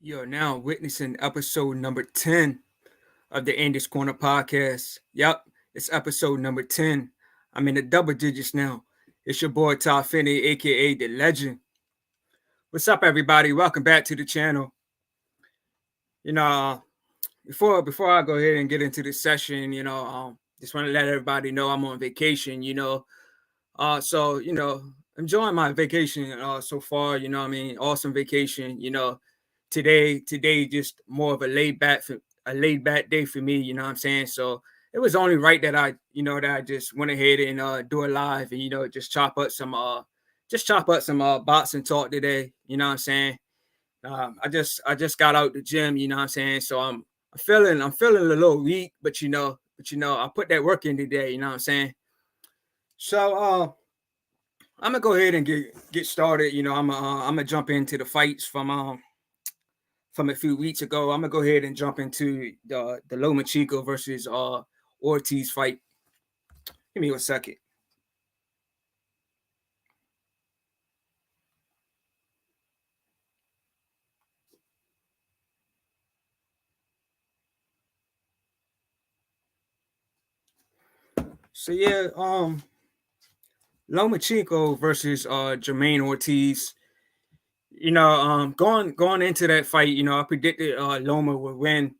You are now witnessing episode number 10 of the Aidos Corner podcast. Yep, it's episode number 10. I'm in the double digits now. It's your boy Todd Finney, aka The Legend. What's up, everybody? Welcome back to the channel. You know, before I go ahead and get into this session, just want to let everybody know I'm on vacation, so enjoying my vacation so far, awesome vacation, today just more of a laid back day for me, you know what I'm saying? So it was only right that I just went ahead and do a live and just chop up some boxing talk today, you know what I'm saying? I just got out the gym, you know what I'm saying? So I'm feeling a little weak, but I put that work in today, you know what I'm saying? So I'm gonna go ahead and get started. I'm gonna jump into the fights from a few weeks ago. I'm gonna go ahead and jump into the Loma Chico versus Ortiz fight. Give me a second. So yeah, Loma Chico versus Jermaine Ortiz. Going into that fight, I predicted Loma would win.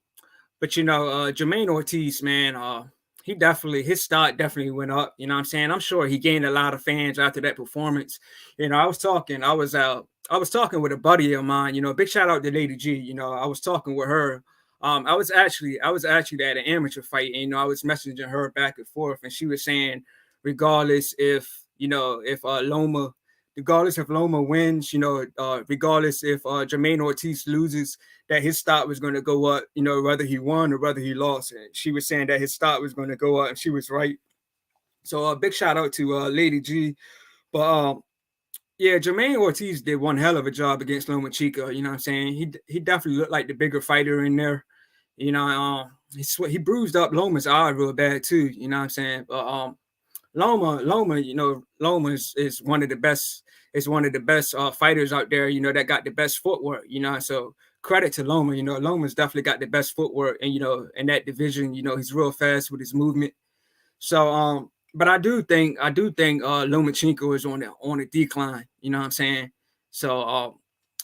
But Jermaine Ortiz, man, his stock definitely went up. You know what I'm saying? I'm sure he gained a lot of fans after that performance. I was talking with a buddy of mine, big shout out to Lady G. I was talking with her. I was actually at an amateur fight, and I was messaging her back and forth, and she was saying, regardless if Loma regardless if Loma wins, regardless if Jermaine Ortiz loses, that his stock was going to go up, whether he won or whether he lost. And she was saying that his stock was going to go up, and she was right. So a big shout out to Lady G. But yeah, Jermaine Ortiz did one hell of a job against Loma Chico. You know what I'm saying? He definitely looked like the bigger fighter in there. He bruised up Loma's eye real bad too. You know what I'm saying? But Loma, Loma is one of the best. Is one of the best fighters out there. That got the best footwork. So credit to Loma. Loma's definitely got the best footwork, and in that division, he's real fast with his movement. So but I do think Lomachenko is on a decline. You know what I'm saying? So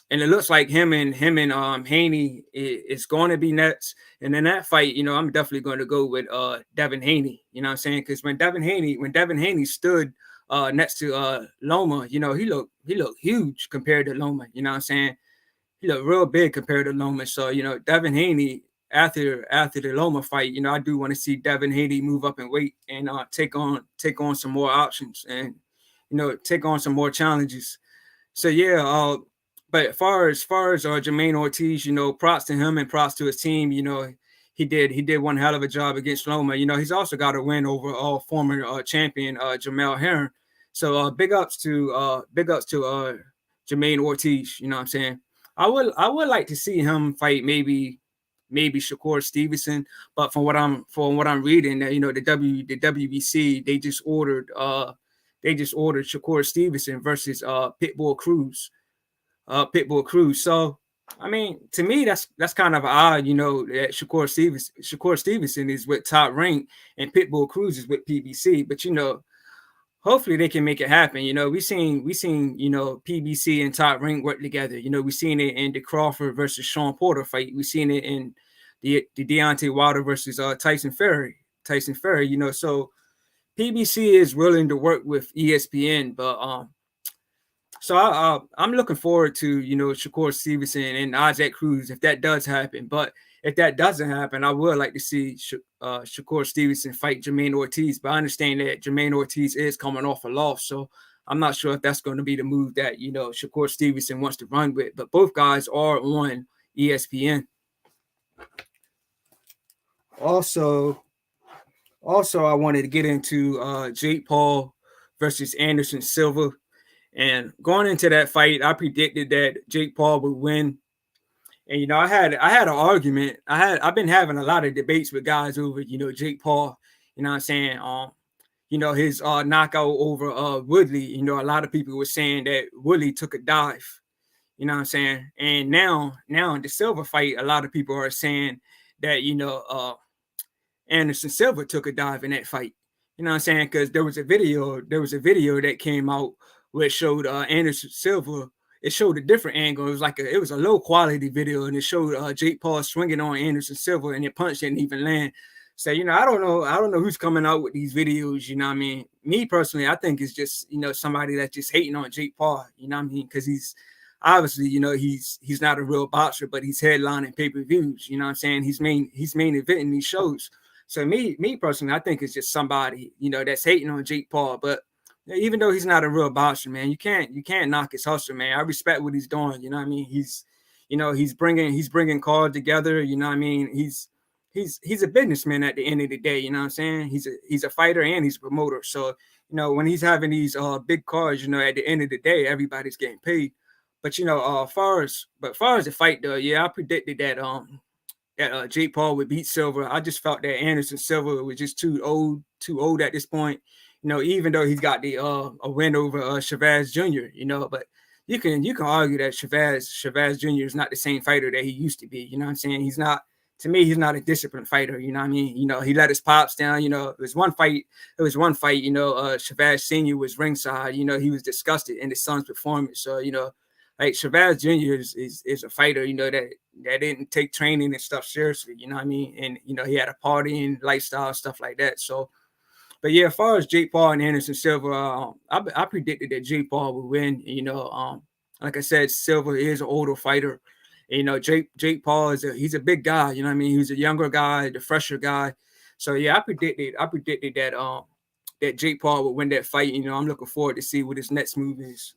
and it looks like him and Haney is going to be next. And in that fight, I'm definitely going to go with Devin Haney. You know what I'm saying? Because when Devin Haney stood next to Loma, he looked huge compared to Loma. You know what I'm saying? He looked real big compared to Loma. So Devin Haney after the Loma fight, I do want to see Devin Haney move up in weight and take on some more options and take on some more challenges. So yeah, but as far as Jermaine Ortiz, props to him and props to his team. He did one hell of a job against Loma. He's also got a win over former champion Jamel Herring. So big ups to Jermaine Ortiz. You know what I'm saying? I would like to see him fight maybe Shakur Stevenson, but from what I'm reading, that the WBC they just ordered Shakur Stevenson versus Pitbull Cruz. Pitbull Cruz. So I mean, to me, that's kind of odd, that Shakur Stevenson is with Top Rank and Pitbull Cruz is with PBC. But hopefully they can make it happen. We seen PBC and Top Rank work together. We seen it in the Crawford versus Sean Porter fight. We seen it in the Deontay Wilder versus Tyson Fury. So PBC is willing to work with ESPN, but so I'm looking forward to Shakur Stevenson and Isaac Cruz if that does happen. But if that doesn't happen, I would like to see Shakur Stevenson fight Jermaine Ortiz. But I understand that Jermaine Ortiz is coming off a loss, so I'm not sure if that's going to be the move that Shakur Stevenson wants to run with. But both guys are on ESPN. Also, I wanted to get into Jake Paul versus Anderson Silva. And going into that fight, I predicted that Jake Paul would win. And I had an argument. I've been having a lot of debates with guys over Jake Paul. You know what I'm saying? His knockout over Woodley. A lot of people were saying that Woodley took a dive. You know what I'm saying? And now in the Silva fight, a lot of people are saying that Anderson Silva took a dive in that fight. You know what I'm saying? Because there was a video that came out which showed Anderson Silva. It showed a different angle. It was a low quality video, and it showed Jake Paul swinging on Anderson Silva, and the punch didn't even land. So I don't know who's coming out with these videos. You know what I mean? Me personally, I think it's just somebody that's just hating on Jake Paul. You know what I mean? Because he's obviously he's not a real boxer, but he's headlining pay-per-views. You know what I'm saying? He's main eventing these shows. So me personally, I think it's just somebody that's hating on Jake Paul. But even though he's not a real boxer, man, you can't knock his hustle, man. I respect what he's doing. You know what I mean? He's bringing cards together. You know what I mean? He's a businessman at the end of the day. You know what I'm saying? He's a fighter and he's a promoter. So when he's having these big cards, at the end of the day, everybody's getting paid. But far as the fight though, yeah, I predicted that Jake Paul would beat Silva. I just felt that Anderson Silva was just too old at this point. Even though he's got the a win over Chavez Jr. But you can argue that Chavez Jr. is not the same fighter that he used to be. You know what I'm saying? He's not. To me, he's not a disciplined fighter. You know what I mean? He let his pops down. It was one fight. Chavez Sr. was ringside. He was disgusted in his son's performance. So like Chavez Jr. is a fighter, that didn't take training and stuff seriously, you know what I mean? And he had a partying lifestyle, stuff like that. So, but yeah, as far as Jake Paul and Anderson Silva, I predicted that Jake Paul would win. Like I said, Silva is an older fighter. Jake Paul he's a big guy, you know what I mean? He's a younger guy, the fresher guy. So yeah, I predicted that Jake Paul would win that fight. I'm looking forward to see what his next move is.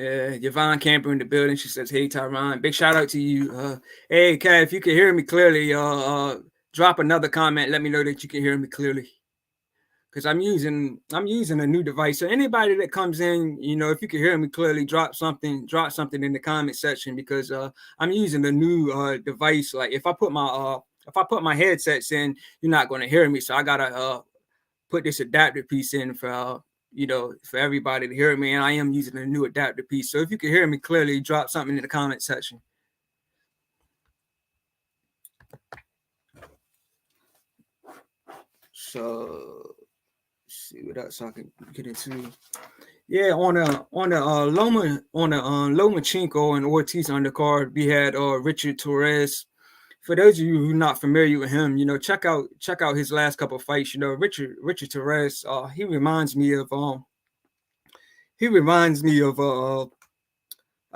Yvonne Camper in the building. She says, "Hey Tyron, big shout out to you." Hey Kat, if you can hear me clearly, drop another comment. Let me know that you can hear me clearly. Because I'm using a new device. So anybody that comes in, if you can hear me clearly, drop something in the comment section, because I'm using a new device. Like if I put my headsets in, you're not going to hear me. So I gotta put this adapter piece in for for everybody to hear me. And I am using a new adapter piece. So if you can hear me clearly, drop something in the comment section. So let's see what else I can get into. Yeah, on the Lomachenko and Ortiz undercard, we had Richard Torres. For those of you who are not familiar with him, check out his last couple of fights. Richard Torres, he reminds me of a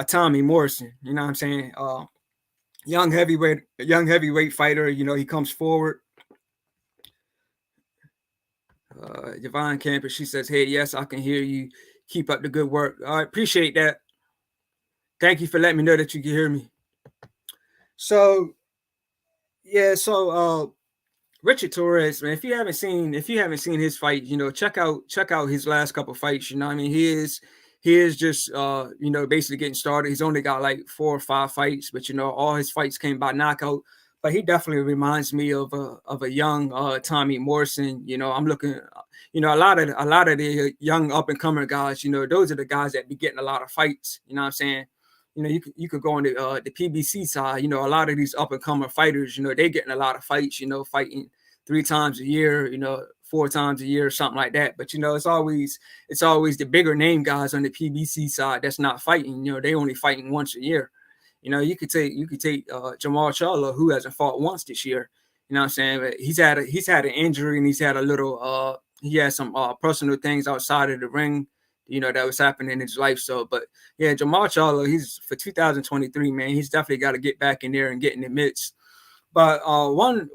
Tommy Morrison. You know what I'm saying? Young heavyweight fighter. He comes forward. Yvonne Camper, she says, "Hey, yes, I can hear you. Keep up the good work." I appreciate that. Thank you for letting me know that you can hear me. So, yeah, Richard Torres, man, if you haven't seen his fight, check out his last couple of fights. You know what I mean? He is just basically getting started. He's only got like 4 or 5 fights, but all his fights came by knockout. But he definitely reminds me of a young Tommy Morrison. I'm looking, a lot of the young up and coming guys. Those are the guys that be getting a lot of fights. You know what I'm saying? You could go on the PBC side. A lot of these up and coming fighters. They getting a lot of fights. Fighting 3 times a year. 4 times a year, something like that. But it's always the bigger name guys on the PBC side that's not fighting. They only fighting once a year. You could take Jamal Charlo, who hasn't fought once this year. You know what I'm saying? But he's had an injury, and he's had a little he had some personal things outside of the ring, that was happening in his life. So, but yeah, Jamal Charlo, he's for 2023, man. He's definitely got to get back in there and get in the midst. But one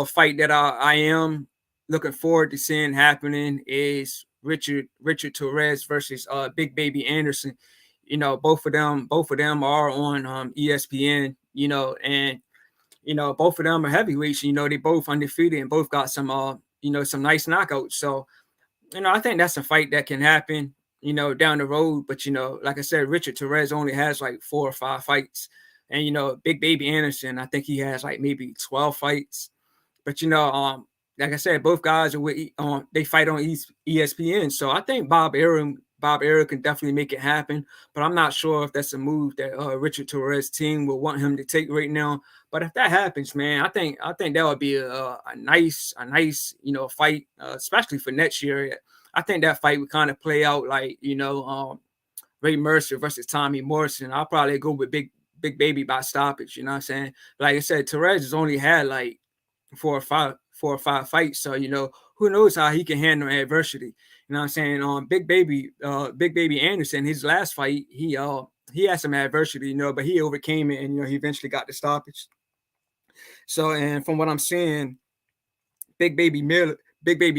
fight that I am looking forward to seeing happening is Richard Torres versus Big Baby Anderson. Both of them are on ESPN, and both of them are heavyweights. They both undefeated and both got some some nice knockouts. So, I think that's a fight that can happen, down the road. But like I said, Richard Torres only has like 4 or 5 fights, and Big Baby Anderson, I think he has like maybe 12 fights. But like I said, both guys are they fight on ESPN. So I think Bob Arum Bob Arum can definitely make it happen, but I'm not sure if that's a move that Richard Torres' team will want him to take right now. But if that happens, man, I think that would be a nice fight, especially for next year. I think that fight would kind of play out like Ray Mercer versus Tommy Morrison. I'll probably go with Big Baby by stoppage. You know what I'm saying? Like I said, Torres has only had like four or five fights. So who knows how he can handle adversity. You know what I'm saying? Big Baby Anderson, his last fight, he had some adversity, but he overcame it, and he eventually got the stoppage. So, and from what I'm saying, Big Baby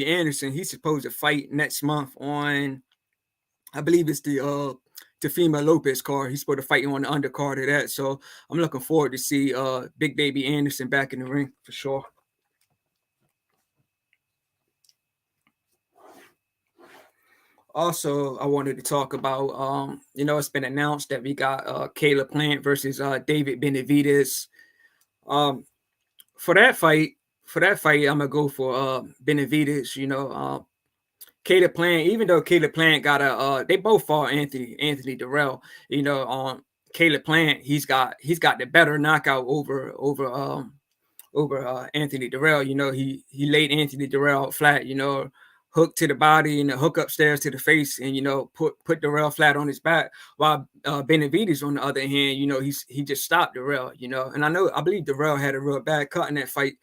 Anderson, he's supposed to fight next month on, I believe it's the Teofimo Lopez card. He's supposed to fight on the undercard of that. So I'm looking forward to see Big Baby Anderson back in the ring for sure. Also, I wanted to talk about, it's been announced that we got Caleb Plant versus David Benavidez. For that fight, I'm gonna go for Benavidez. Caleb Plant, even though Caleb Plant got they both fought Anthony Durrell. Caleb Plant, he's got the better knockout over Anthony Durrell. He laid Anthony Durrell out flat. Hook to the body and a hook upstairs to the face, and put Durrell flat on his back. While Benavidez, on the other hand, he just stopped Durrell. And I believe Durrell had a real bad cut in that fight.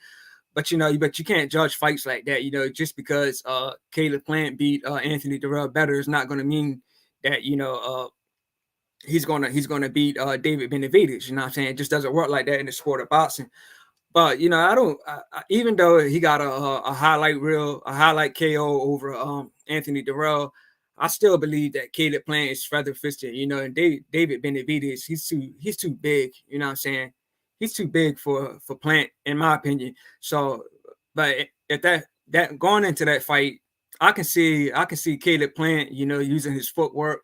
But you can't judge fights like that. Just because Caleb Plant beat Anthony Durrell better is not going to mean that he's gonna beat David Benavidez. You know what I'm saying? It just doesn't work like that in the sport of boxing. But even though he got a highlight KO over Anthony Durrell, I still believe that Caleb Plant is feather fisted. And David Benavidez, he's too big. You know what I'm saying? He's too big for Plant, in my opinion. So, but at that going into that fight, I can see Caleb Plant, using his footwork,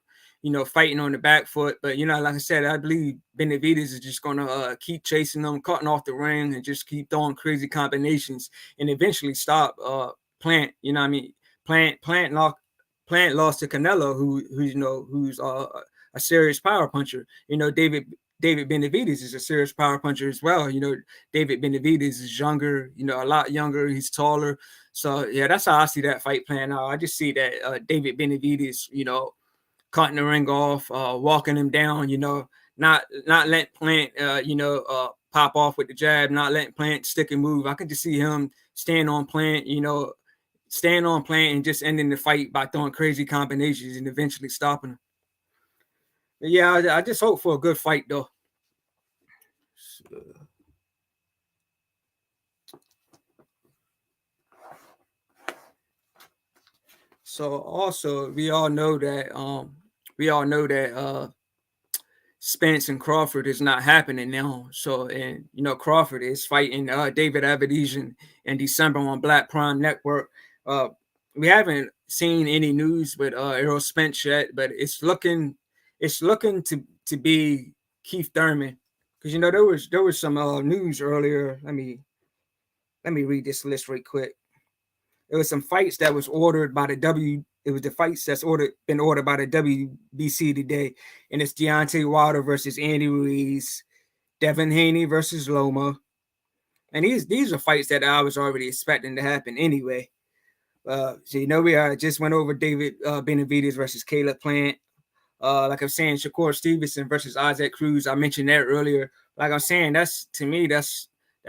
fighting on the back foot. But like I said, I believe Benavidez is just gonna keep chasing them, cutting off the ring, and just keep throwing crazy combinations, and eventually stop Plant. You know what I mean? Plant lost to Canelo, who's a serious power puncher. David Benavidez is a serious power puncher as well. David Benavidez is younger, a lot younger. He's taller. So yeah, that's how I see that fight playing out. I just see that David Benavidez, cutting the ring off, walking him down, not letting Plant, pop off with the jab, not letting Plant stick and move. I could just see him stand on Plant, and just ending the fight by throwing crazy combinations and eventually stopping him. But yeah, I just hope for a good fight though. So also we all know that Spence and Crawford is not happening now. So, and Crawford is fighting David Abedisian in December on Black Prime Network. We haven't seen any news with Errol Spence yet, but it's looking to be Keith Thurman, because there was some news earlier. Let me read this list right quick. It was some fights that was ordered by the It was the fights that's been ordered by the WBC today, and it's Deontay Wilder versus Andy Ruiz, Devin Haney versus Loma, and these are fights that I was already expecting to happen anyway. So we just went over David Benavidez versus Caleb Plant. Like I'm saying, Shakur Stevenson versus Isaac Cruz. I mentioned that earlier. Like I'm saying, that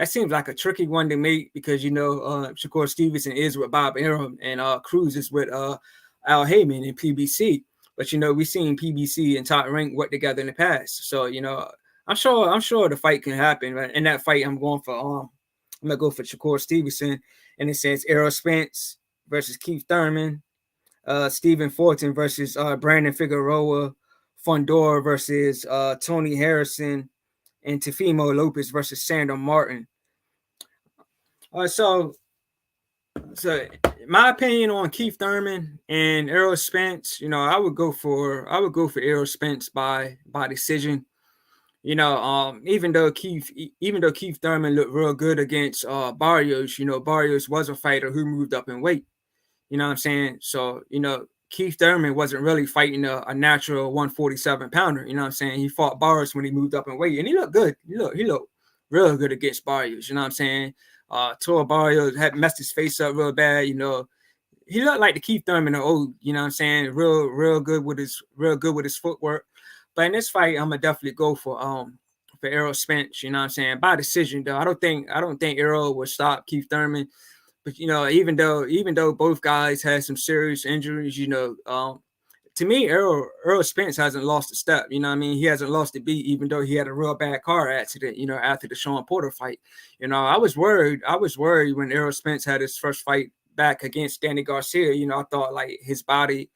seems like a tricky one to make, because Shakur Stevenson is with Bob Arum, and Cruz is with Al Heyman in PBC. But we've seen PBC and Top Rank work together in the past. So I'm sure the fight can happen. Right? In that fight, I'm gonna go for Shakur Stevenson, and it says Errol Spence versus Keith Thurman, Stephen Fortin versus Brandon Figueroa, Fundora versus Tony Harrison, and Teofimo Lopez versus Sandor Martin. So my opinion on Keith Thurman and Errol Spence, I would go for Errol Spence by decision. Even though Keith Thurman looked real good against Barrios, Barrios was a fighter who moved up in weight. You know what I'm saying? So, Keith Thurman wasn't really fighting a natural 147 pounder. You know what I'm saying? He fought Barrios when he moved up in weight, and he looked good. He looked real good against Barrios. You know what I'm saying? Toro Barrios had messed his face up real bad. You know, he looked like the Keith Thurman of old. You know what I'm saying? Real good with his footwork. But in this fight, I'm gonna definitely go for Errol Spence. You know what I'm saying? By decision though. I don't think Errol will stop Keith Thurman. But you know, even though both guys had some serious injuries, you know, to me, Errol Spence hasn't lost a step. You know what I mean? He hasn't lost a beat, even though he had a real bad car accident, you know, after the Sean Porter fight. You know, I was worried when Errol Spence had his first fight back against Danny Garcia. You know, I thought like his body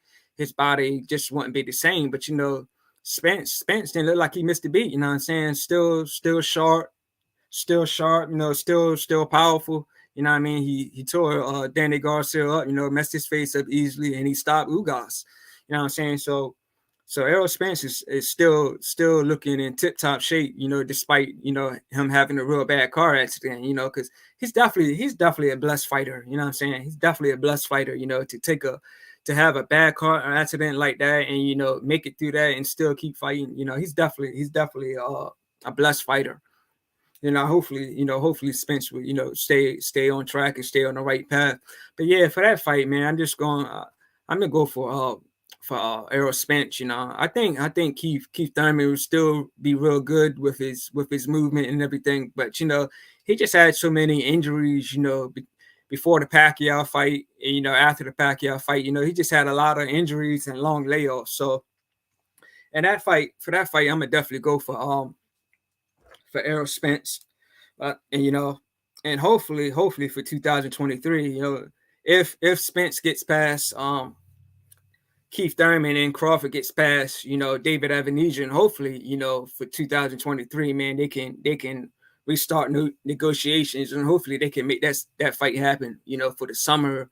just wouldn't be the same. But you know, Spence didn't look like he missed a beat. You know what I'm saying? Still sharp, you know, still powerful. You know what I mean? He tore Danny Garcia up, you know, messed his face up easily, and he stopped Ugas. You know what I'm saying? So Errol Spence is still looking in tip-top shape, you know, despite, you know, him having a real bad car accident, you know, because he's definitely a blessed fighter. You know what I'm saying? He's definitely a blessed fighter, you know, to have a bad car accident like that and, you know, make it through that and still keep fighting. You know, he's definitely a blessed fighter. You know, hopefully Spence will, you know, stay on track and stay on the right path. But yeah, for that fight, man, I'm gonna go for Errol Spence. You know, I think Keith Thurman will still be real good with his movement and everything. But you know, he just had so many injuries. You know, before the Pacquiao fight, and, you know, after the Pacquiao fight, you know, he just had a lot of injuries and long layoffs. So, and for that fight, I'm gonna definitely go for Errol Spence, and you know, and hopefully for 2023, you know, if Spence gets past Keith Thurman and Crawford gets past, you know, David Evanesian, hopefully, you know, for 2023, man, they can restart new negotiations and hopefully they can make that fight happen, you know, for the summer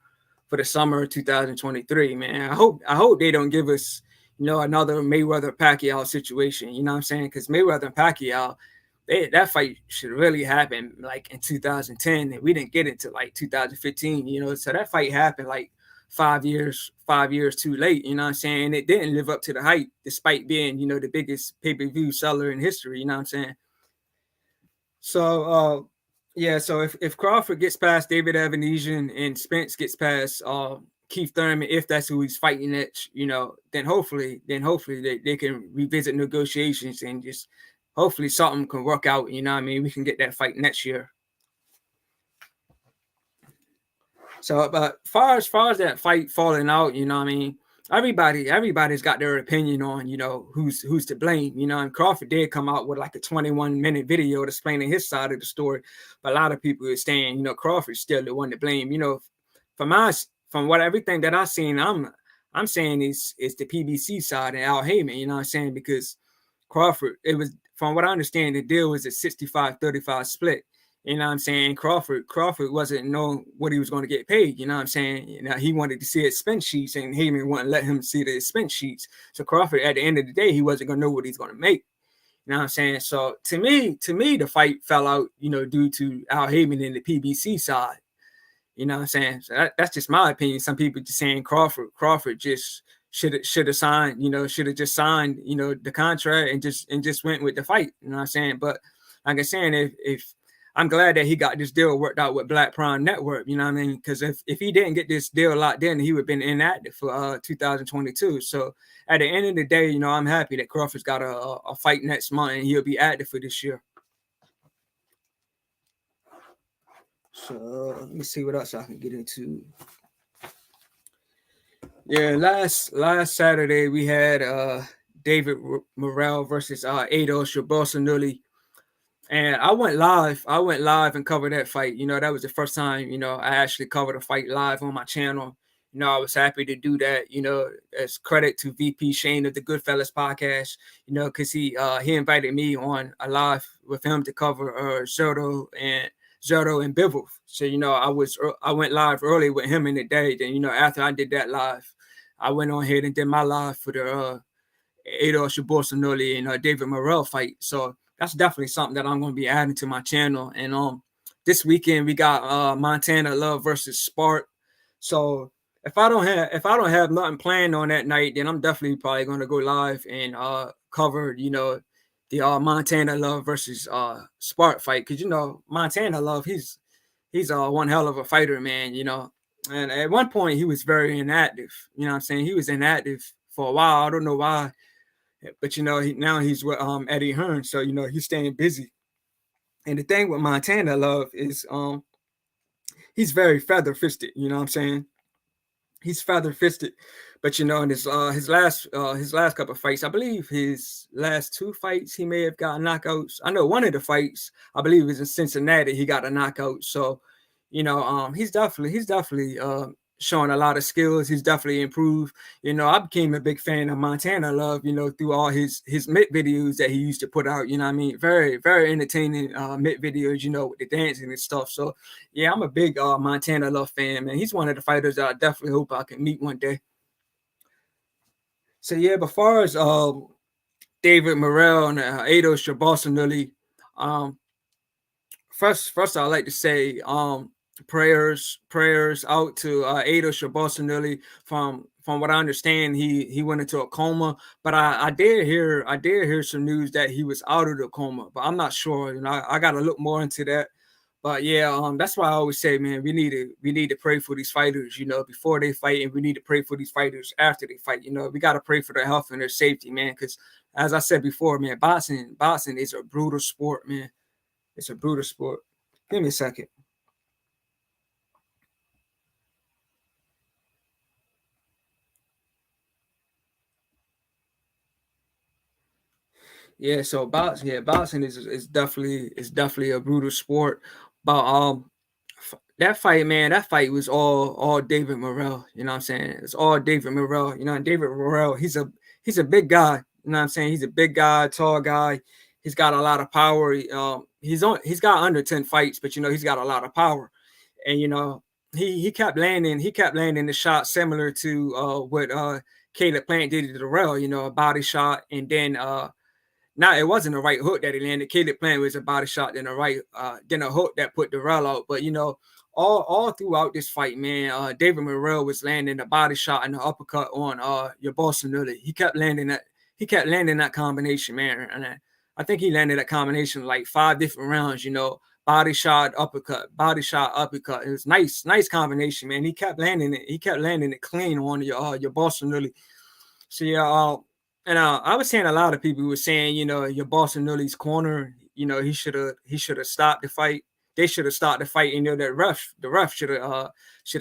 of 2023, man. I hope they don't give us, you know, another Mayweather Pacquiao situation, you know what I'm saying? Because Mayweather and Pacquiao, that fight should really happen like in 2010, and we didn't get it to like 2015, you know. So that fight happened like 5 years too late, you know what I'm saying? It didn't live up to the hype, despite being, you know, the biggest pay-per-view seller in history, you know what I'm saying? So yeah, so if Crawford gets past David Evanesian and Spence gets past Keith Thurman, if that's who he's fighting at, you know, then hopefully they can revisit negotiations and just hopefully something can work out. You know what I mean? We can get that fight next year. So, but far as that fight falling out, you know what I mean? Everybody's got their opinion on, you know, who's to blame, you know, and Crawford did come out with like a 21-minute video explaining his side of the story. But a lot of people are saying, you know, Crawford's still the one to blame. You know, from what everything that I've seen, I'm saying is the PBC side and Al Heyman, you know what I'm saying? Because Crawford, it was, from what I understand, the deal was a 65-35 split. You know what I'm saying? Crawford wasn't knowing what he was going to get paid. You know what I'm saying? You know, he wanted to see his expense sheets, and Heyman wouldn't let him see the expense sheets. So Crawford, at the end of the day, he wasn't going to know what he's going to make. You know what I'm saying? So to me, the fight fell out, you know, due to Al Heyman and the PBC side. You know what I'm saying? So that's just my opinion. Some people just saying Crawford just should have signed, you know, should have just signed, you know, the contract and just went with the fight. You know what I'm saying? But like I'm saying, if I'm glad that he got this deal worked out with Black Prime Network, you know what I mean? Because if he didn't get this deal locked in, he would have been inactive for 2022. So at the end of the day, you know, I'm happy that Crawford's got a fight next month and he'll be active for this year. So let me see what else I can get into. Yeah, last Saturday we had David Morrell versus Aidos Yerbossynuly. And I went live and covered that fight. You know, that was the first time, you know, I actually covered a fight live on my channel. You know, I was happy to do that, you know, as credit to VP Shane of the Goodfellas podcast, you know, because he invited me on a live with him to cover Zerto and Bivol. So, you know, I went live early with him in the day. Then, you know, after I did that live, I went on ahead and did my live for the Aidos Yerbossynuly and David Morrell fight. So that's definitely something that I'm going to be adding to my channel. And this weekend we got Montana Love versus Spark. So if I don't have nothing planned on that night, then I'm definitely probably gonna go live and cover, the Montana Love versus Spark fight, because Montana Love, he's one hell of a fighter, man. And at one point he was very inactive. You know what I'm saying? He was inactive for a while. I don't know why, but now he's with Eddie Hearn, so he's staying busy. And the thing with Montana Love is he's very feather fisted. You know what I'm saying? He's feather fisted, but in his last couple of fights, I believe his last two fights he may have got knockouts. I know one of the fights, I believe, was in Cincinnati. He got a knockout. So, he's definitely showing a lot of skills. He's definitely improved. I became a big fan of Montana Love. Through all his mitt videos that he used to put out. You know what I mean? Very very entertaining mitt videos. With the dancing and stuff. So yeah, I'm a big Montana Love fan, man. He's one of the fighters that I definitely hope I can meet one day. So yeah, but far as David Morrell and Aidos Yerbossynuly, um, first I'd like to say prayers out to Aidos Yerbossynuly. From what I understand, he went into a coma, but I did hear some news that he was out of the coma, but I'm not sure. I got to look more into that. But yeah, that's why I always say, man, we need to pray for these fighters, before they fight, and we need to pray for these fighters after they fight. We got to pray for their health and their safety, man. Because as I said before, man, boxing is a brutal sport, man. It's a brutal sport. Give me a second. Yeah, so boxing is definitely a brutal sport. But that fight, man, that fight was all David Morrell. You know what I'm saying? It's all David Morrell. And David Morrell, he's a big guy. You know what I'm saying? He's a big guy, tall guy. He's got a lot of power. He's got under 10 fights, but he's got a lot of power. And he kept landing the shot similar to what Caleb Plant did to Darrell, a body shot, and then now it wasn't a right hook that he landed. Caleb Plant was a body shot, then a hook that put Darrell out. But all throughout this fight, man, David Morrell was landing a body shot and an uppercut on Yerbossynuly. He kept landing that. He kept landing that combination, man. And I think he landed that combination like 5 different rounds. Body shot, uppercut, body shot, uppercut. It was nice combination, man. He kept landing it. He kept landing it clean on Yerbossynuly. So yeah, and I was saying a lot of people were saying, Yerbossynuly's corner, he should have stopped the fight. They should have stopped the fight. The ref should have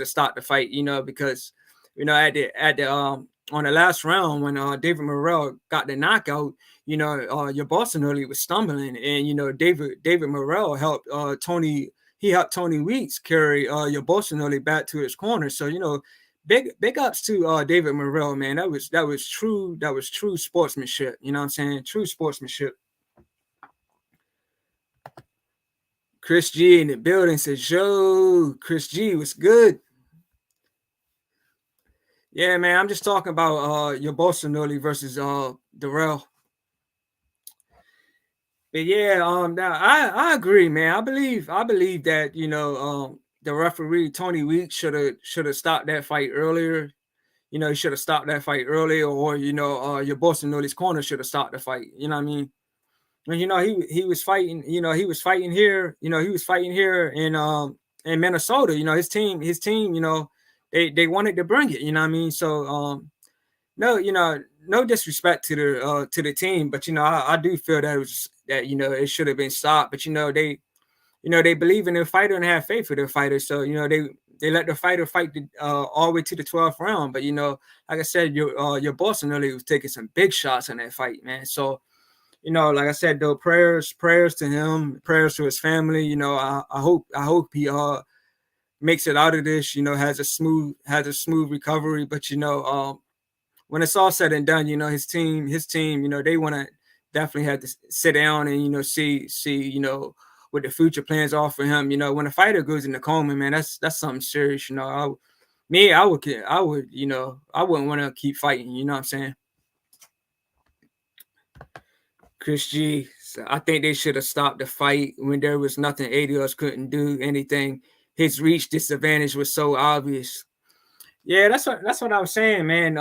stopped the fight. Because at the on the last round when David Morrell got the knockout, Yerbossynuly was stumbling, and David Morrell helped Tony. He helped Tony Weeks carry Yerbossynuly back to his corner. So big ups to David Morrell, man. That was true sportsmanship. You know what I'm saying? True sportsmanship. Chris G in the building says, "Yo, Chris G, was good." Yeah, man. I'm just talking about Yerbossynuly versus Darrell. But yeah, now I agree, man. I believe that the referee Tony Weeks should have stopped that fight earlier. He should have stopped that fight earlier, or Yerbossynuly's corner should have stopped the fight. You know what I mean? And he was fighting. He was fighting here. He was fighting here in Minnesota. His team. They wanted to bring it. You know what I mean? So no, no disrespect to the team, but I do feel that it should have been stopped. But they believe in their fighter and have faith for their fighter. So they let the fighter fight all the way to the 12th round. But like I said, Yerbossynuly was taking some big shots in that fight, man. So like I said, though, prayers to him, prayers to his family. I hope he makes it out of this. Has a smooth recovery. But when it's all said and done, his team, they want to definitely have to sit down and see what the future plans are for him. When a fighter goes in the coma, man, that's something serious. I wouldn't want to keep fighting. You know what I'm saying? Chris G, so I think they should have stopped the fight when there was nothing Aidos couldn't do anything. His reach disadvantage was so obvious. Yeah, that's what I was saying, man.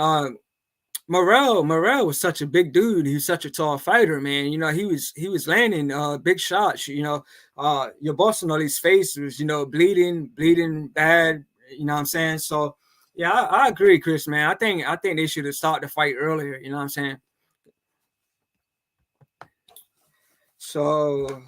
Morrell was such a big dude. He was such a tall fighter, man. You know, he was landing big shots. You know, Yerbossynuly's face was, bleeding bad. You know what I'm saying? So yeah, I agree, Chris, man. I think they should have started the fight earlier. You know what I'm saying? So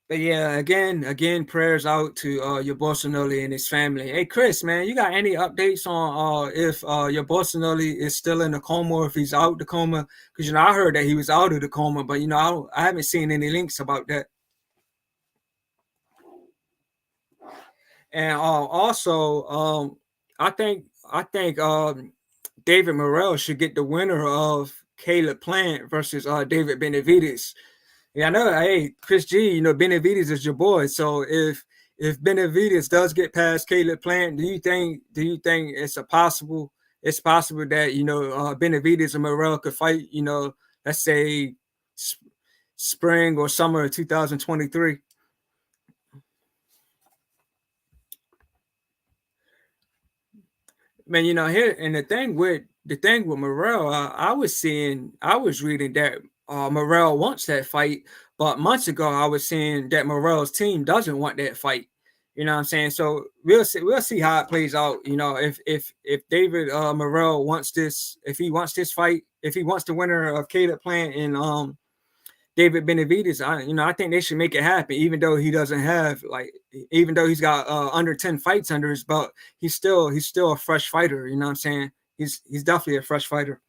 but yeah, again, prayers out to Yerbossynuly and his family. Hey, Chris, man, you got any updates on if Yerbossynuly is still in the coma or if he's out the coma? Because I heard that he was out of the coma, but I haven't seen any links about that. And also, I think David Morrell should get the winner of Caleb Plant versus David Benavidez. Yeah, I know. Hey, Chris G, Benavidez is your boy. So if Benavidez does get past Caleb Plant, do you think it's possible that Benavidez and Morrell could fight? Let's say spring or summer of 2023. Man, here and the thing with Morrell, I was reading that Morrell wants that fight, but months ago I was seeing that Morrell's team doesn't want that fight. You know what I'm saying? So we'll see how it plays out. If David Morrell wants this, if he wants this fight, if he wants the winner of Caleb Plant and David Benavidez, I think they should make it happen. Even though he's got under 10 fights under his belt, he's still a fresh fighter. You know what I'm saying? He's definitely a fresh fighter.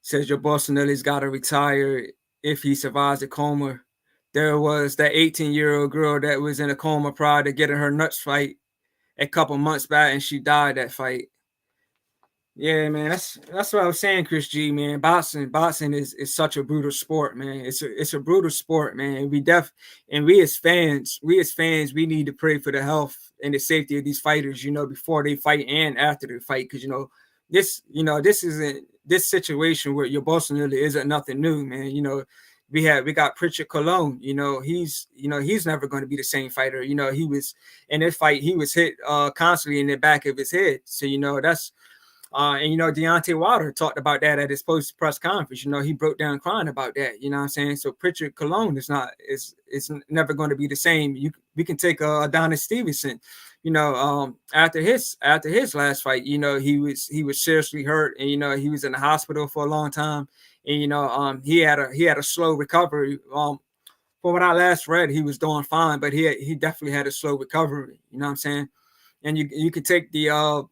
Says your Yerbossynuly's got to retire if he survives the coma. There was that 18-year-old girl that was in a coma prior to getting her nuts fight a couple months back, and she died that fight. Yeah, man, that's what I was saying, Chris G, man. Boxing is such a brutal sport, man. It's a brutal sport, man. And we as fans, we need to pray for the health and the safety of these fighters, before they fight and after the fight, because this situation where your Boston really isn't nothing new, man. We got Pritchard Colon. He's never going to be the same fighter. He was in this fight, he was hit constantly in the back of his head. So that's and Deontay Wilder talked about that at his post press conference. He broke down crying about that. You know what I'm saying? So Pritchard Colon is never going to be the same. We can take Adonis Stevenson. After his last fight, he was seriously hurt, and he was in the hospital for a long time, and he had a slow recovery. From what I last read, he was doing fine, but he definitely had a slow recovery. You know what I'm saying? And you can take the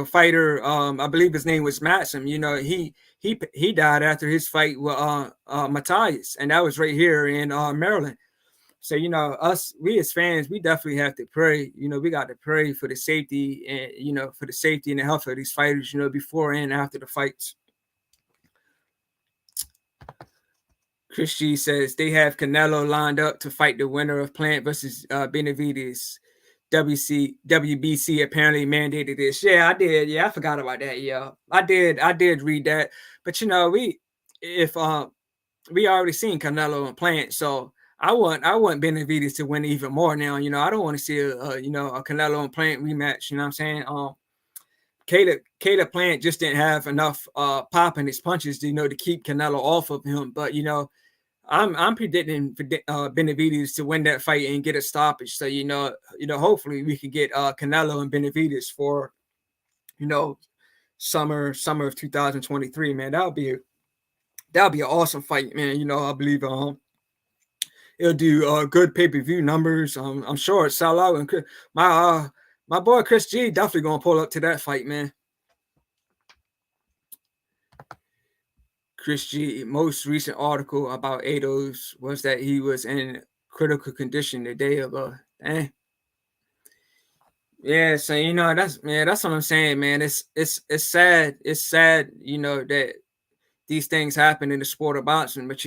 fighter. I believe his name was Maxim. He died after his fight with Matthias, and that was right here in Maryland. So we as fans, we definitely have to pray. We got to pray for the safety and for the safety and the health of these fighters. Before and after the fights. Chris G says they have Canelo lined up to fight the winner of Plant versus Benavidez. WBC apparently mandated this. Yeah, I did. Yeah, I forgot about that. Yeah, I did read that. But if we already seen Canelo and Plant, so I want Benavidez to win even more now. I don't want to see a Canelo and Plant rematch. You know what I'm saying? Caleb Plant just didn't have enough pop in his punches, to keep Canelo off of him. But I'm predicting Benavidez to win that fight and get a stoppage. So hopefully we can get Canelo and Benavidez for summer of 2023. Man, that'll be an awesome fight, man. I believe it'll do good pay-per-view numbers. I'm sure it's sell out, and my boy Chris G definitely gonna pull up to that fight, man. Chris G, most recent article about Aidos was that he was in critical condition the day of yeah, so that's what I'm saying, man. It's sad. It's sad, that these things happen in the sport of boxing, but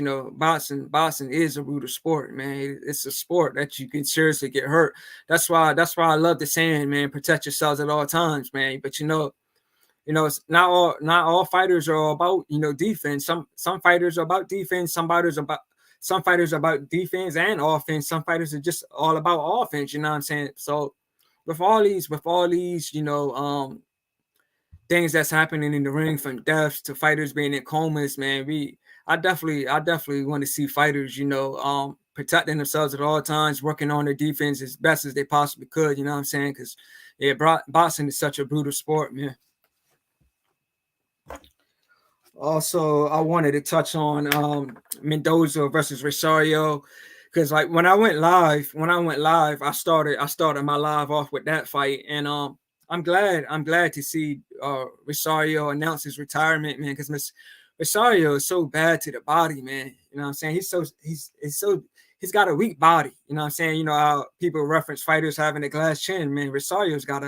boxing is a brutal sport, man. It's a sport that you can seriously get hurt. That's why I love the saying, man, protect yourselves at all times, man. But it's not all fighters are about defense. Some fighters are about defense. some fighters are about defense and offense. Some fighters are just all about offense. You know what I'm saying? So with all these, things that's happening in the ring, from deaths to fighters being in comas, man, I definitely want to see fighters, protecting themselves at all times, working on their defense as best as they possibly could. You know what I'm saying? Because yeah, boxing is such a brutal sport, man. Also, I wanted to touch on Mendoza versus Rosario, because like when I went live, I started my live off with that fight, and I'm glad to see Rosario announce his retirement, man, because Rosario is so bad to the body, man. You know what I'm saying? He's got a weak body. You know what I'm saying? You know how people reference fighters having a glass chin, man. He's got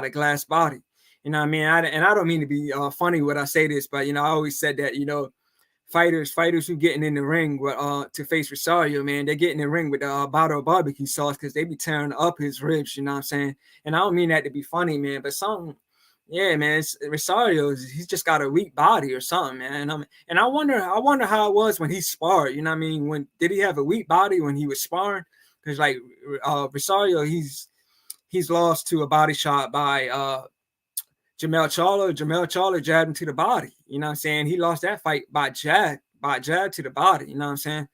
a glass body. You know what I mean? And I don't mean to be funny when I say this, but I always said that fighters who getting in the ring with to face Rosario, man, they're getting in the ring with a bottle of barbecue sauce, because they be tearing up his ribs. You know what I'm saying? And I don't mean that to be funny, man, but something. Yeah, man, Rosario, he's just got a weak body or something, man. And I wonder how it was when he sparred. You know what I mean? When did he have a weak body when he was sparring? Because like Rosario, he's lost to a body shot by Jamel Charlo. Jamel Charlo jabbed him to the body. You know what I'm saying? He lost that fight by jab to the body. You know what I'm saying?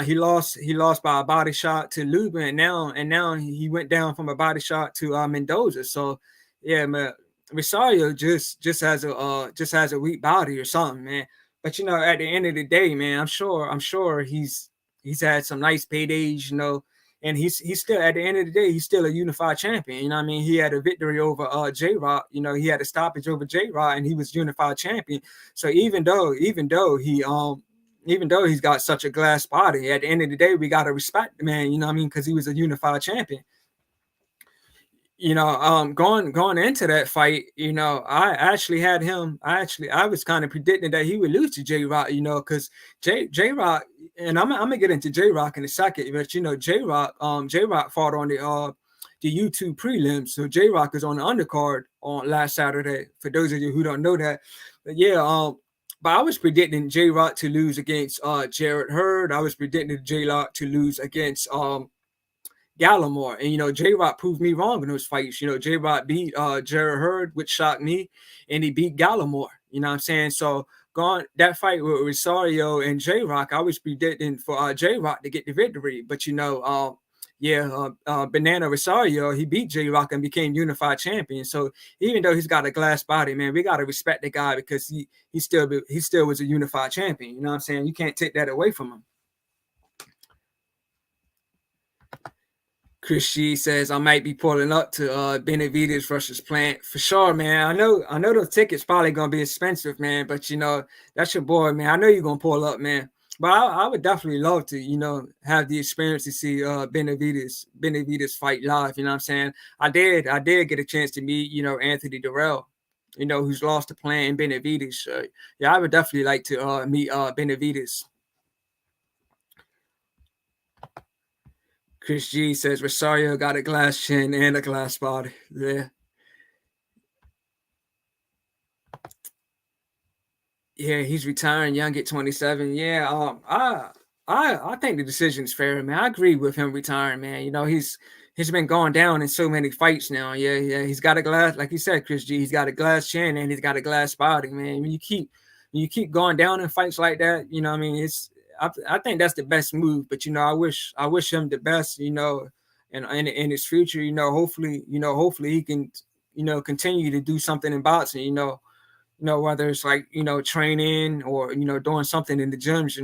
He lost by a body shot to Luba, and now he went down from a body shot to Mendoza. So yeah, man, Rosario just has a weak body or something, man. But at the end of the day, man, I'm sure he's had some nice paydays, and he's still, at the end of the day, he's still a unified champion. You know what I mean? He had a victory over J Rock. He had a stoppage over J Rock, and he was unified champion. So even though he's got such a glass body, at the end of the day, we gotta respect the man. You know what I mean? Because he was a unified champion. Going into that fight, I actually had him. I was kind of predicting that he would lose to J Rock, because J Rock, and I'm gonna get into J Rock in a second, but J Rock fought on the YouTube prelims, so J Rock is on the undercard on last Saturday. For those of you who don't know that, but yeah, but I was predicting J Rock to lose against Jarrett Hurd. I was predicting J Rock to lose against Gallimore. And J Rock proved me wrong in those fights. J Rock beat Jarrett Hurd, which shocked me, and he beat Gallimore. You know what I'm saying? So going that fight with Rosario and J Rock, I was predicting for J Rock to get the victory. But Banana Rosario, he beat J Rock and became unified champion. So even though he's got a glass body, man, we gotta respect the guy, because he still was a unified champion. You know what I'm saying? You can't take that away from him. Chris G says I might be pulling up to Benavides versus Plant for sure, man. I know those tickets probably gonna be expensive, man. But that's your boy, man. I know you're gonna pull up, man. But I would definitely love to, have the experience to see Benavides fight live. You know what I'm saying? I did get a chance to meet Anthony Durrell, who's lost to Plant and Benavides. So yeah, I would definitely like to meet Benavides. Chris G says Rosario got a glass chin and a glass body. Yeah. Yeah, he's retiring young at 27. Yeah, I think the decision is fair, man. I agree with him retiring, man. He's been going down in so many fights now. Yeah. He's got a glass, like you said, Chris G. He's got a glass chin and he's got a glass body, man. When you keep going down in fights like that, I mean, I think that's the best move. But I wish him the best, in his future. Hopefully he can, continue to do something in boxing. Whether it's like training or doing something in the gyms.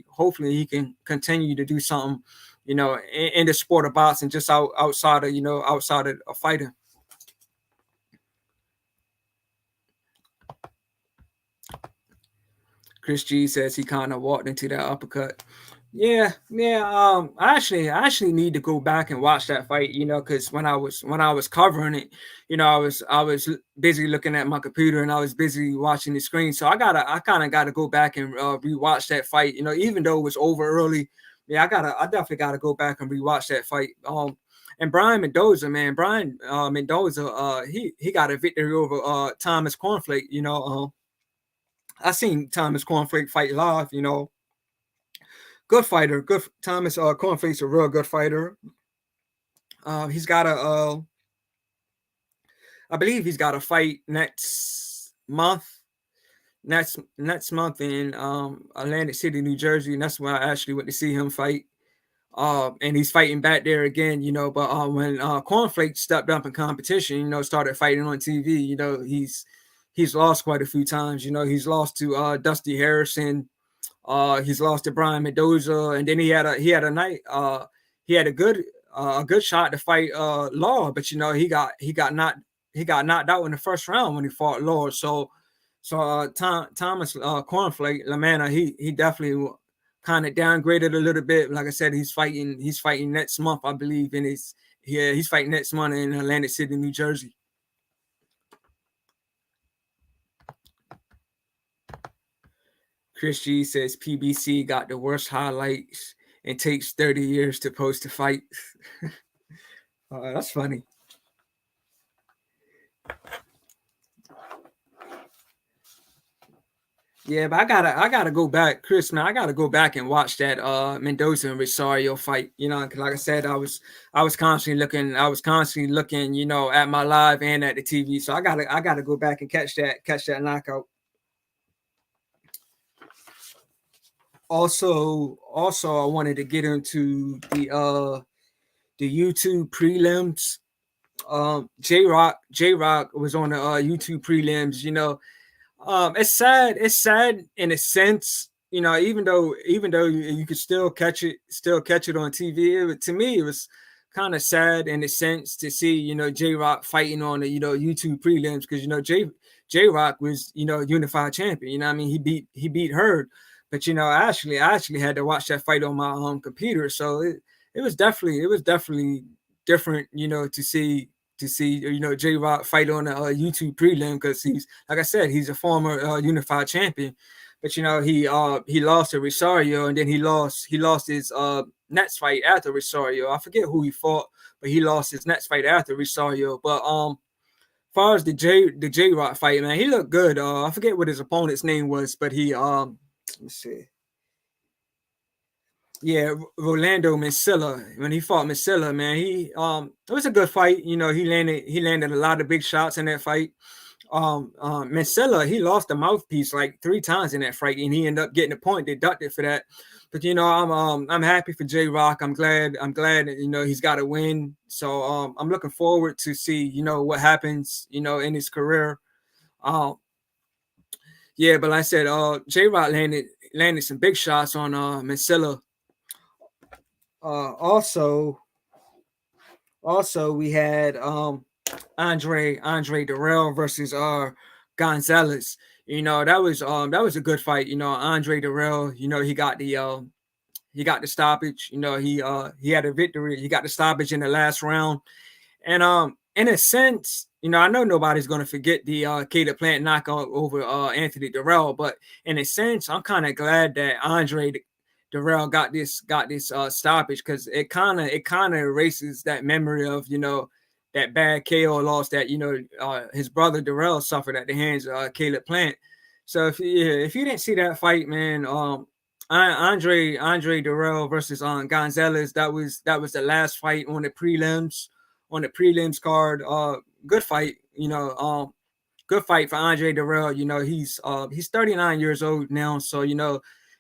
Hopefully he can continue to do something, in the sport of boxing, just outside of fighting. Chris G says he kind of walked into that uppercut. Yeah. I actually need to go back and watch that fight, because when I was covering it, I was busy looking at my computer and I was busy watching the screen. So I kind of gotta go back and rewatch that fight. Even though it was over early, yeah, I definitely gotta go back and rewatch that fight. And Brian Mendoza, man, he got a victory over Thomas Cornflake. I seen Thomas Cornflake fight live, Good fighter. Good Thomas Cornflake's a real good fighter. He's got a I believe he's got a fight next month in Atlantic City, New Jersey, and that's where I actually went to see him fight. And he's fighting back there again, But when Cornflake stepped up in competition, started fighting on TV, he's lost quite a few times. He's lost to Dusty Harrison. He's lost to Brian Mendoza, and then he had a night. He had a good shot to fight Law, but he got knocked out in the first round when he fought Law. So Thomas Cornflake Lamanna, he definitely kind of downgraded a little bit. Like I said, he's fighting next month, I believe, and he's fighting next month in Atlantic City, New Jersey. Chris G says PBC got the worst highlights and takes 30 years to post a fight. That's funny. Yeah, but I gotta go back, Chris, man. I gotta go back and watch that Mendoza and Rosario fight. Cause like I said, I was constantly looking, at my live and at the TV. So I gotta go back and catch that knockout. Also, I wanted to get into the YouTube prelims. J Rock was on the YouTube prelims. It's sad. It's sad in a sense, even though you could still catch it on TV. To me, it was kind of sad in a sense to see, J Rock fighting on the, YouTube prelims, because J Rock was, unified champion. I mean, he beat Hurd, but I actually had to watch that fight on my computer, so it was definitely different, to see J Rock fight on a YouTube prelim, because he's, like I said, he's a former unified champion, but he lost to Rosario, and then he lost his next fight after Rosario. I forget who he fought, but he lost his next fight after Rosario. But as far as the J Rock fight, man, he looked good. I forget what his opponent's name was, but he let's see. Yeah, Rolando Mancilla. When he fought Mancilla, man, it was a good fight. He landed a lot of big shots in that fight. Mancilla, he lost the mouthpiece like 3 times in that fight, and he ended up getting a point deducted for that. But I'm happy for J Rock. I'm glad he's got a win. So I'm looking forward to see what happens in his career. Yeah, but like I said, J Rock landed some big shots on Mancilla. Also we had Andre Durrell versus Gonzalez. That was a good fight. Andre Durrell, he got the stoppage. He had a victory. He got the stoppage in the last round. And in a sense, I know nobody's gonna forget the Caleb Plant knockout over Anthony Durrell, but in a sense, I'm kind of glad that Andre Durrell got this stoppage, because it kind of erases that memory of that bad KO loss that his brother Durrell suffered at the hands of Caleb Plant. So if you didn't see that fight, man, Andre Durrell versus Gonzalez, that was the last fight on the prelims card. Good fight, good fight for Andre Durrell. He's 39 years old now, so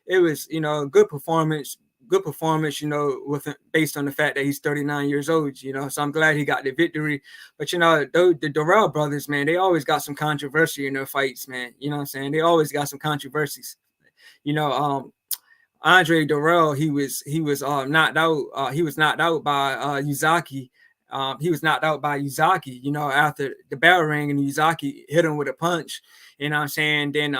it was good performance, with based on the fact that he's 39 years old, so I'm glad he got the victory. But the Durrell brothers, man, they always got some controversy in their fights, man. You know what I'm saying? They always got some controversies. Andre Durrell, he was knocked out. He was knocked out by Uzaki. He was knocked out by Uzaki, after the bell rang and Uzaki hit him with a punch. You know what I'm saying? Then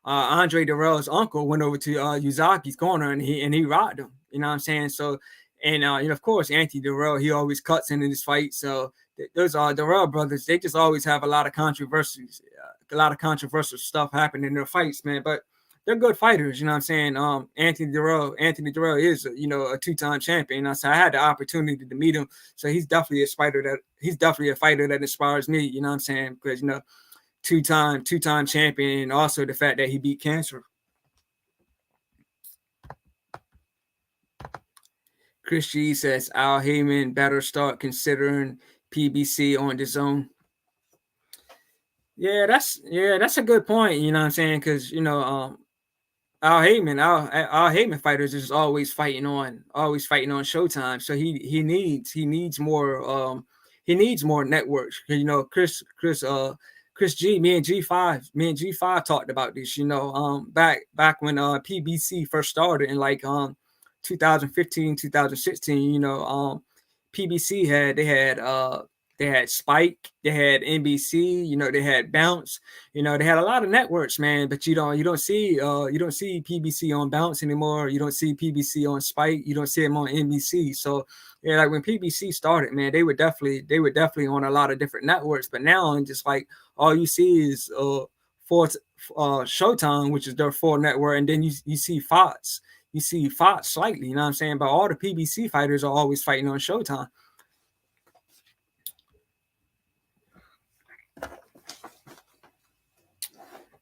Andre Durrell's uncle went over to Uzaki's corner and he rocked him. You know what I'm saying? So, and of course, Anthony Durrell, he always cuts into this fight. So those Durrell brothers, they just always have a lot of controversies, a lot of controversial stuff happening in their fights, man. But they're good fighters, you know what I'm saying? Anthony Durrell is, a 2-time champion. So I had the opportunity to meet him. So he's definitely a fighter that inspires me, you know what I'm saying? Because, two-time champion, and also the fact that he beat cancer. Chris G says Al Heyman better start considering PBC on the zone. Yeah, that's a good point. You know what I'm saying? Because Al Heyman fighters is always fighting on Showtime. So he needs more he needs more networks. Chris G, me and G5 talked about this. Back when PBC first started in like 2015, 2016. PBC they had Spike, they had NBC, they had Bounce, they had a lot of networks, man. But you don't see PBC on Bounce anymore. You don't see PBC on Spike. You don't see them on NBC. So yeah, like when PBC started, man, they were definitely on a lot of different networks. But now, and just like all you see is for Showtime, which is their full network, and then you see Fox. You see Fox slightly, you know what I'm saying? But all the PBC fighters are always fighting on Showtime.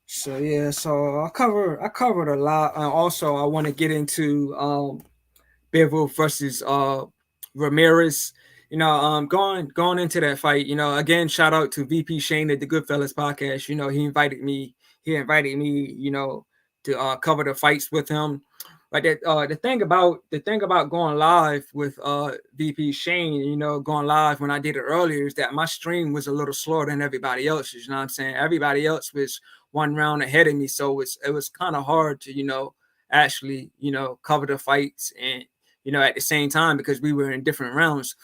So yeah, so I covered a lot. And also I want to get into Bivol versus Ramirez. Going into that fight, again, shout out to VP Shane at the Goodfellas podcast. He invited me, to cover the fights with him. But the thing about going live with VP Shane, going live when I did it earlier, is that my stream was a little slower than everybody else's. You know what I'm saying? Everybody else was one round ahead of me, so it was kind of hard to actually cover the fights and at the same time, because we were in different rounds.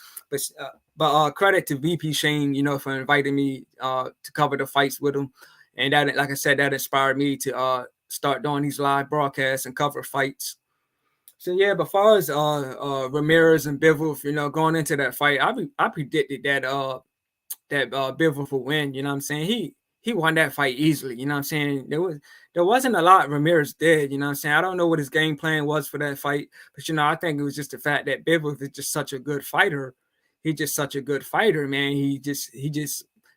But credit to VP Shane, for inviting me to cover the fights with him, and that, like I said, that inspired me to start doing these live broadcasts and cover fights. So yeah, but far as Ramirez and Bivol, going into that fight, I predicted that Bivol would win. You know what I'm saying? He won that fight easily. You know what I'm saying? There wasn't a lot Ramirez did. You know what I'm saying? I don't know what his game plan was for that fight, but I think it was just the fact that Bivol is just such a good fighter. He's just such a good fighter, man. He just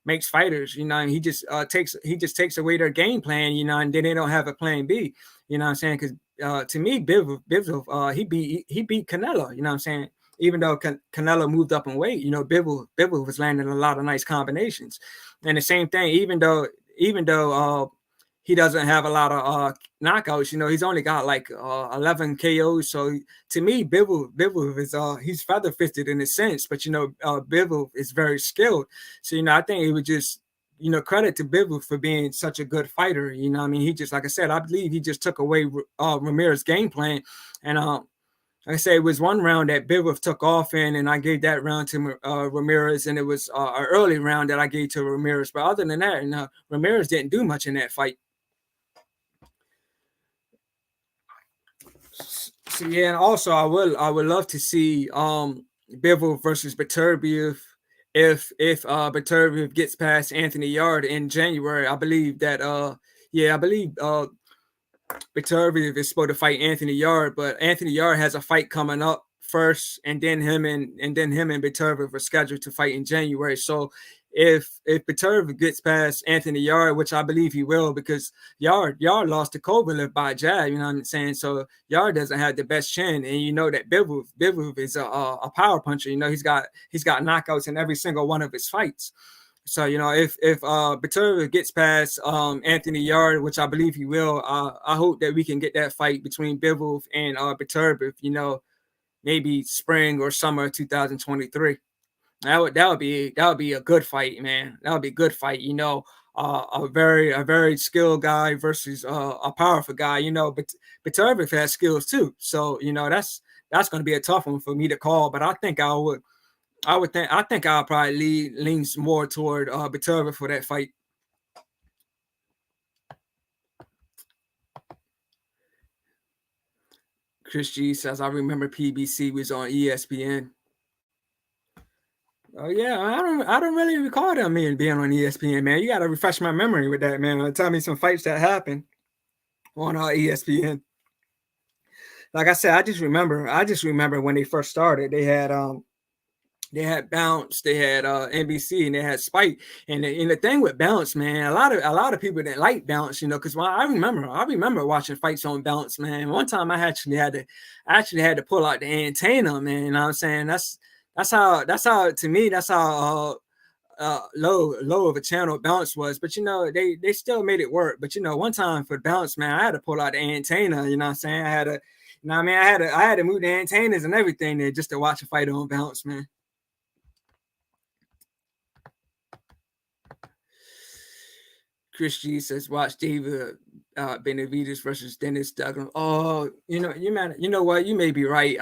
makes fighters. And he just takes away their game plan. And then they don't have a plan B. You know what I'm saying? Because to me, Bivol, he beat Canelo. You know what I'm saying? Even though Canelo moved up in weight, Bivol was landing a lot of nice combinations. And the same thing, even though he doesn't have a lot of knockouts, he's only got like 11 KOs. So to me, Bivol is he's feather fisted in a sense, but Bivol is very skilled. So I think it would just credit to Bivol for being such a good fighter. I mean, he just, like I said, I believe he just took away Ramirez's game plan. And like I say, it was one round that Bivol took off in, and I gave that round to Ramirez, and it was an early round that I gave to Ramirez. But other than that, Ramirez didn't do much in that fight. So yeah, and also I would love to see Bivol versus Beterbiev if Beterbiev gets past Anthony Yard in January. I believe Beterbiev is supposed to fight Anthony Yard, but Anthony Yard has a fight coming up first, and then him and Beterbiev are scheduled to fight in January. So if Beterbiev gets past Anthony Yard, which I believe he will, because Yard lost to Kovalev by a jab, you know what I'm saying? So Yard doesn't have the best chin, and you know that Bivol is a power puncher. He's got knockouts in every single one of his fights. So if Beterbiev gets past Anthony Yard, which I believe he will, I hope that we can get that fight between Bivol and Beterbiev, maybe spring or summer 2023. That would be a good fight, man. That would be a good fight. A very skilled guy versus a powerful guy. But Beterbiev has skills too. So that's going to be a tough one for me to call. But I think I'll probably lean more toward Beterbiev for that fight. Chris G says I remember PBC was on ESPN. Oh yeah, I don't really recall that man being on ESPN, man. You gotta refresh my memory with that, man. Tell me some fights that happened on ESPN. Like I said, I just remember when they first started, they had They had Bounce, they had NBC, and they had Spike. And the thing with Bounce, man, a lot of people didn't like Bounce, because I remember watching fights on Bounce, man. One time I actually had to pull out the antenna, man. You know what I'm saying? That's how to me that's how low of a channel Bounce was. But they still made it work. But one time for Bounce, man, I had to pull out the antenna. You know what I'm saying? I had to. You know what I mean? I had to move the antennas and everything there just to watch a fight on Bounce, man. Chris G says, watch David Benavidez versus Dennis Duggan. Oh, you know what? You may be right.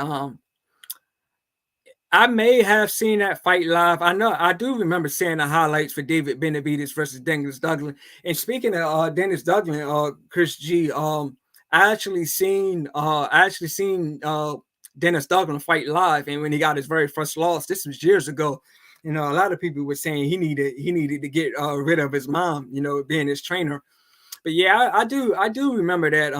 I may have seen that fight live. I know I do remember seeing the highlights for David Benavidez versus Dennis Duggan. And speaking of Dennis Duggan, Chris G, I actually seen Dennis Duggan fight live, and when he got his very first loss, this was years ago. A lot of people were saying he needed to get rid of his mom, being his trainer. But yeah, I do remember that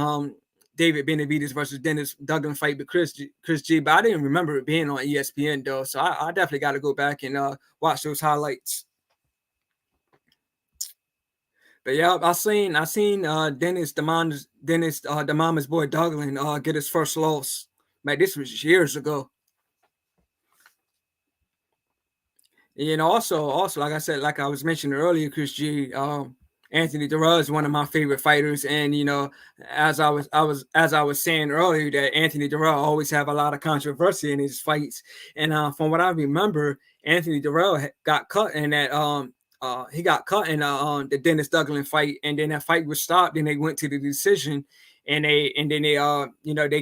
David Benavidez versus Dennis Duggan fight with Chris G. But I didn't remember it being on ESPN though, so I definitely got to go back and watch those highlights. But yeah, I seen the mama's boy Duggan get his first loss. Man, this was years ago. Also, like I said, like I was mentioning earlier, Chris G, Anthony Durrell is one of my favorite fighters, and as I was saying earlier, that Anthony Durrell always have a lot of controversy in his fights, and from what I remember, Anthony Durrell got cut in that he got cut in the Dennis Duggan fight, and then that fight was stopped, and they went to the decision. And they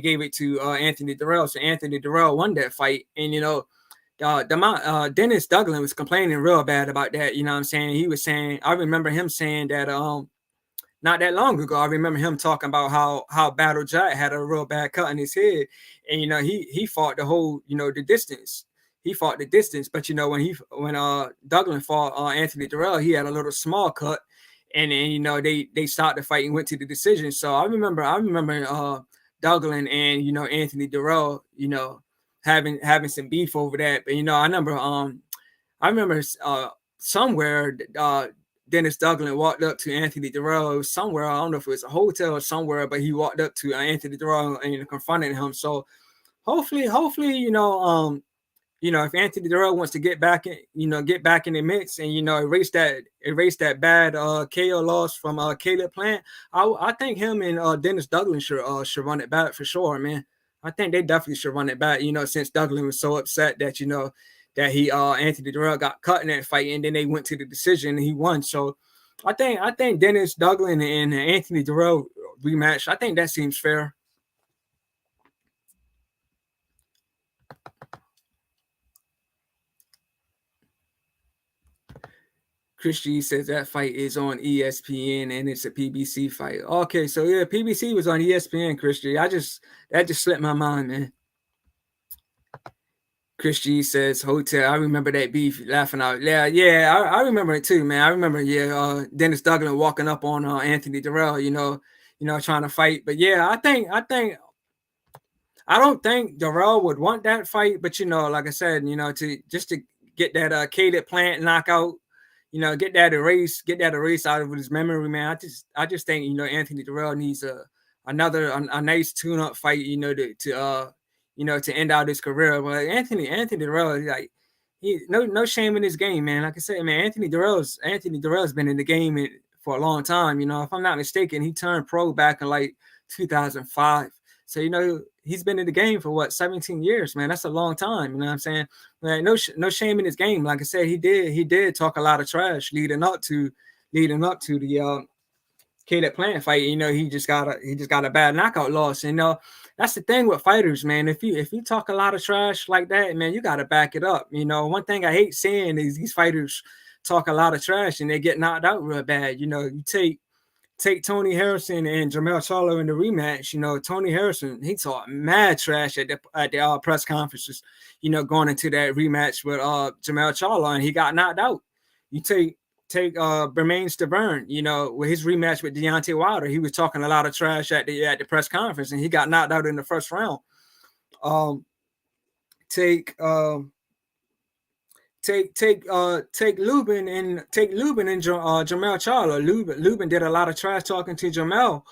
gave it to Anthony Durrell. So Anthony Durrell won that fight, and Dennis Duggan was complaining real bad about that. You know what I'm saying? He was saying, I remember him saying that not that long ago, I remember him talking about how Battle Jack had a real bad cut in his head, and he fought the whole the distance. He fought the distance, but when Duggan fought Anthony Durrell, he had a little small cut, and then they stopped the fight and went to the decision. So I remember Duggan and Anthony Durrell having some beef over that. But I remember somewhere Dennis Duggan walked up to Anthony Durrell. It was somewhere, I don't know if it was a hotel or somewhere, but he walked up to Anthony Durrell and confronted him. So hopefully, if Anthony Durrell wants to get back in the mix and erase that bad KO loss from Caleb Plant, I think him and Dennis Duggan should run it back for sure, man. I think they definitely should run it back. Since Duggan was so upset that that he Anthony Durrell got cut in that fight, and then they went to the decision and he won. So I think Dennis Duggan and Anthony Durrell rematch. I think that seems fair. Chris G says that fight is on ESPN and it's a PBC fight. Okay, so yeah, PBC was on ESPN, Chris G. That just slipped my mind, man. Chris G says hotel. I remember that beef laughing out. Yeah, I remember it too, man. I remember, Dennis Duggan walking up on Anthony Durrell, trying to fight. But yeah, I don't think Durrell would want that fight, but like I said, to get that Caleb Plant knockout, get that erase out of his memory, man. I just think Anthony Durrell needs a nice tune-up fight, to end out his career. But Anthony Durrell, like, he no shame in his game, man. Like I said, man, Anthony Durrell's been in the game for a long time. If I'm not mistaken, he turned pro back in like 2005. So he's been in the game for what, 17 years, man. That's a long time. You know what I'm saying? Like, no shame in his game. Like I said, he did talk a lot of trash leading up to the Caleb Plant fight. He just got a bad knockout loss. That's the thing with fighters, man. If you talk a lot of trash like that, man, you got to back it up. One thing I hate seeing is these fighters talk a lot of trash and they get knocked out real bad. You take Tony Harrison and Jermell Charlo in the rematch. Tony Harrison, he talked mad trash at the press conferences, going into that rematch with Jermell Charlo, and he got knocked out. You take Bermain Stavern, with his rematch with Deontay Wilder, he was talking a lot of trash at the press conference, and he got knocked out in the first round. Take take Lubin and Jamel Charlo. Lubin did a lot of trash talking to Jamel,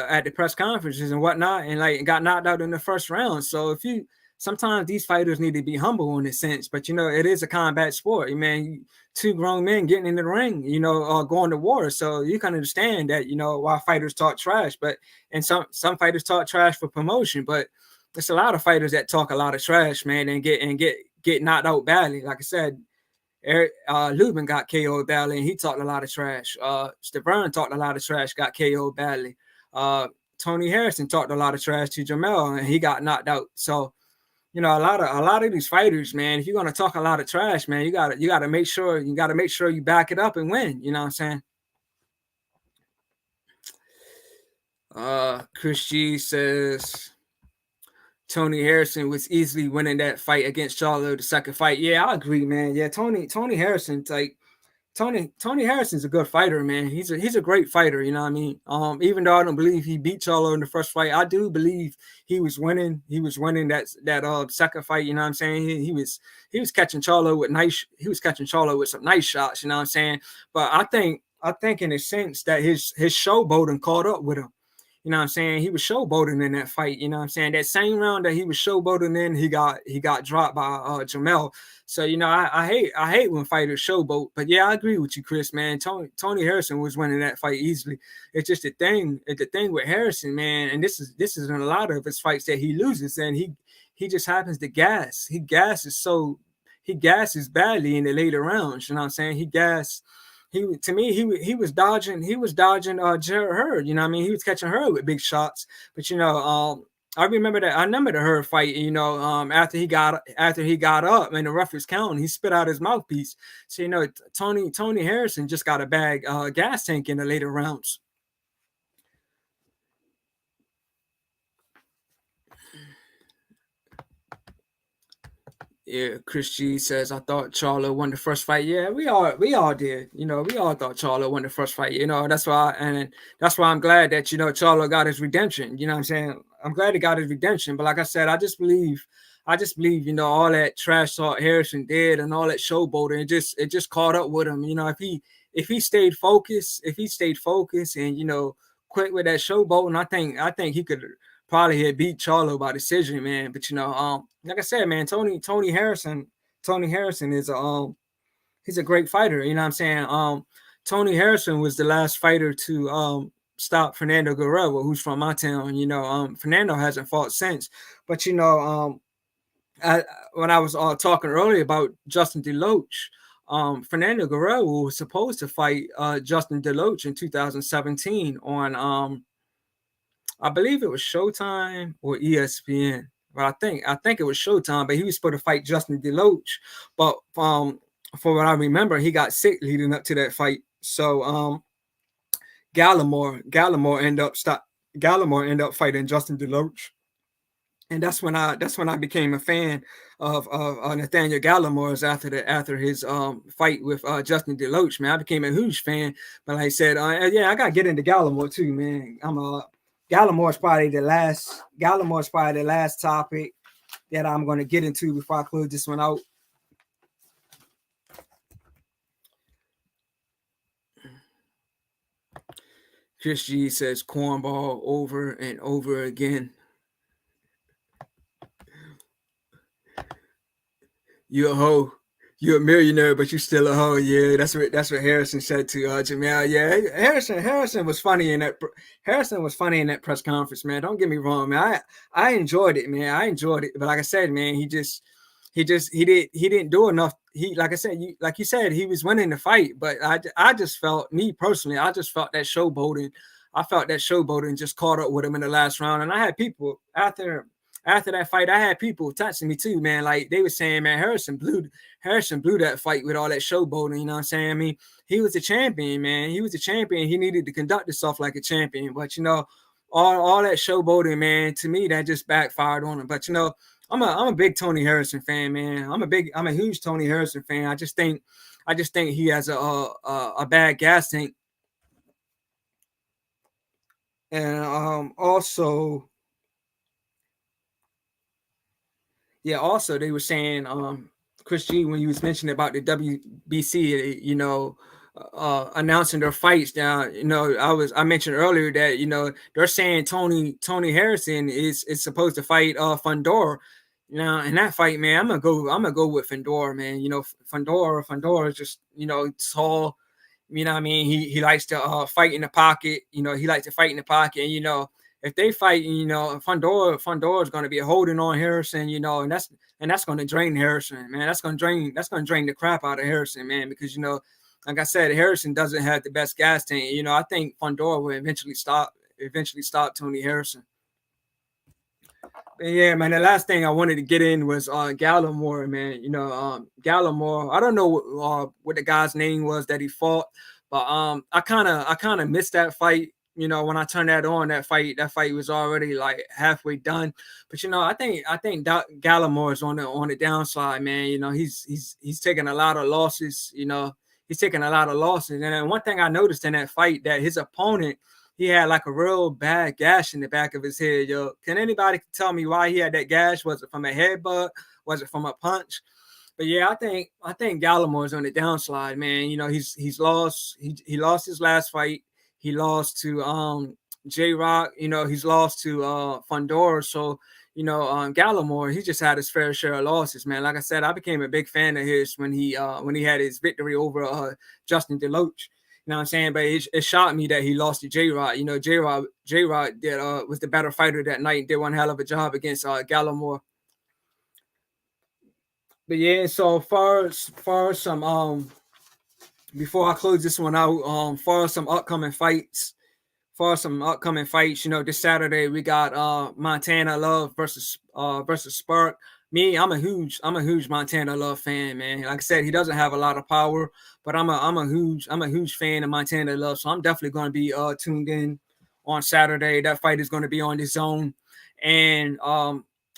at the press conferences and whatnot, and like got knocked out in the first round. So if you sometimes these fighters need to be humble in a sense, but it is a combat sport. Man, two grown men getting in the ring, going to war. So you can understand that why fighters talk trash, but and some fighters talk trash for promotion, but there's a lot of fighters that talk a lot of trash, man, and get knocked out badly. Like I said, Lubin got KO'd badly, and he talked a lot of trash. Stavern talked a lot of trash, got KO'd badly. Tony Harrison talked a lot of trash to Jamel, and he got knocked out. So, a lot of these fighters, man, if you're gonna talk a lot of trash, man, you gotta make sure you back it up and win. You know what I'm saying? Chris G says Tony Harrison was easily winning that fight against Charlo, the second fight. Yeah, I agree, man. Yeah, Tony Harrison, like Tony Harrison's a good fighter, man. He's a great fighter, you know what I mean? Even though I don't believe he beat Charlo in the first fight, I do believe he was winning. He was winning that second fight, you know what I'm saying? He was catching Charlo with some nice shots, you know what I'm saying? But I think in a sense that his showboating caught up with him. You know what I'm saying? He was showboating in that fight. You know what I'm saying? That same round that he was showboating in, he got dropped by Jamel. So I hate when fighters showboat. But yeah, I agree with you, Chris, man. Tony Harrison was winning that fight easily. It's just the thing with Harrison, man, and this is in a lot of his fights that he loses, and he just happens to gas. He gasses badly in the later rounds. You know what I'm saying? He was dodging Jared Hurd. You know what I mean? He was catching Hurd with big shots. But I remember the Hurd fight, after he got up and the ref was counting, he spit out his mouthpiece. So Tony Harrison just got a bag gas tank in the later rounds. Yeah, Chris G says, I thought Charlo won the first fight. Yeah, we all did. We all thought Charlo won the first fight. That's why I'm glad that, Charlo got his redemption. You know what I'm saying? I'm glad he got his redemption. But like I said, I just believe, all that trash talk Harrison did and all that showboating, it just caught up with him. If he stayed focused, and quit with that showboating, I think he could probably had beat Charlo by decision, man. But like I said, man, Tony Harrison is he's a great fighter. You know what I'm saying? Tony Harrison was the last fighter to stop Fernando Guerrero, who's from my town. Fernando hasn't fought since. But when I was talking earlier about Justin DeLoach, Fernando Guerrero was supposed to fight Justin DeLoach in 2017 on I believe it was Showtime or ESPN. But I think it was Showtime, but he was supposed to fight Justin DeLoach. But for what I remember, he got sick leading up to that fight. So Gallimore ended up fighting Justin DeLoach. And that's when I became a fan of Nathaniel Gallimore's after his fight with Justin DeLoach, man. I became a huge fan. But like I said, yeah, I gotta get into Gallimore too, man. Gallimore's probably the last topic that I'm going to get into before I close this one out. Chris G says cornball over and over again. You a hoe. You're a millionaire, but you still a hoe. Yeah, that's what Harrison said to Jamel. Yeah, Harrison was funny in that. Harrison was funny in that press conference, man. Don't get me wrong, man. I enjoyed it, man. I enjoyed it, but like I said, man, he didn't do enough. Like I said, like you said, he was winning the fight, but I just felt, me personally, I just felt that showboating. I felt that showboating just caught up with him in the last round, and I had people after that fight, I had people touching me too, man. Like they were saying, man, Harrison blew that fight with all that showboating. You know what I'm saying? I mean, he was a champion, man. He was a champion. He needed to conduct himself like a champion. But all that showboating, man, to me that just backfired on him. But I'm a big Tony Harrison fan, man. I'm a huge Tony Harrison fan. I just think he has a bad gas tank. And also. Yeah, also they were saying Chris G, when you was mentioning about the WBC, announcing their fights now, I mentioned earlier that, they're saying Tony Harrison is supposed to fight Fundora. Now in that fight, man, I'm gonna go with Fundora, man. Fundora is just, tall. You know what I mean? He likes to fight in the pocket. He likes to fight in the pocket. And if they fight, Fundora is going to be holding on Harrison. And that's going to drain Harrison, man. That's going to drain the crap out of Harrison, man. Because like I said, Harrison doesn't have the best gas tank. I think Fundora will eventually stop Tony Harrison. Yeah, man. The last thing I wanted to get in was Gallimore, man. Gallimore. I don't know what the guy's name was that he fought, but I kind of missed that fight. When I turned that on, that fight was already like halfway done. But I think Gallimore is on the downside, man. He's taking a lot of losses. He's taking a lot of losses. And then one thing I noticed in that fight, that his opponent, he had like a real bad gash in the back of his head, yo. Can anybody tell me why he had that gash? Was it from a headbutt? Was it from a punch? But yeah, I think Gallimore's on the downslide, man. He's lost. He lost his last fight. He lost to J Rock. He's lost to Fundora. So Gallimore, he just had his fair share of losses, man. Like I said, I became a big fan of his when he had his victory over Justin DeLoach. You know what I'm saying? But it shocked me that he lost to J Rod. J Rod was the better fighter that night and did one hell of a job against Gallimore. But yeah, so far as some before I close this one out, far as some upcoming fights, this Saturday we got Montana Love versus Spark. Me, I'm a huge Montana Love fan, man. Like I said, he doesn't have a lot of power, but I'm a huge fan of Montana Love. So I'm definitely going to be tuned in on Saturday. That fight is going to be on the Zone. And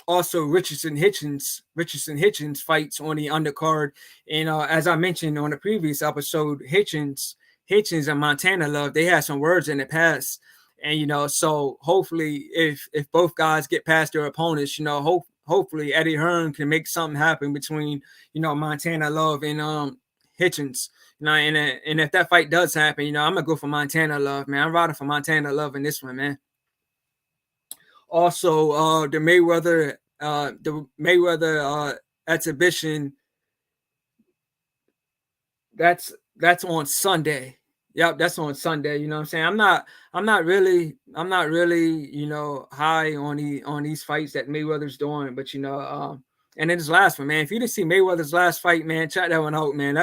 also Richardson Hitchens fights on the undercard. And as I mentioned on the previous episode, Hitchens and Montana Love, they had some words in the past. And so hopefully if both guys get past their opponents, hopefully Eddie Hearn can make something happen between Montana Love and Hitchens. And if that fight does happen, I'm gonna go for Montana Love, man. I'm riding for Montana Love in this one, man. Also, the Mayweather exhibition, that's on Sunday. Yep, that's on Sunday. You know what I'm saying? I'm not really, high on these fights that Mayweather's doing, but and then his last one, man. If you didn't see Mayweather's last fight, man, check that one out, man.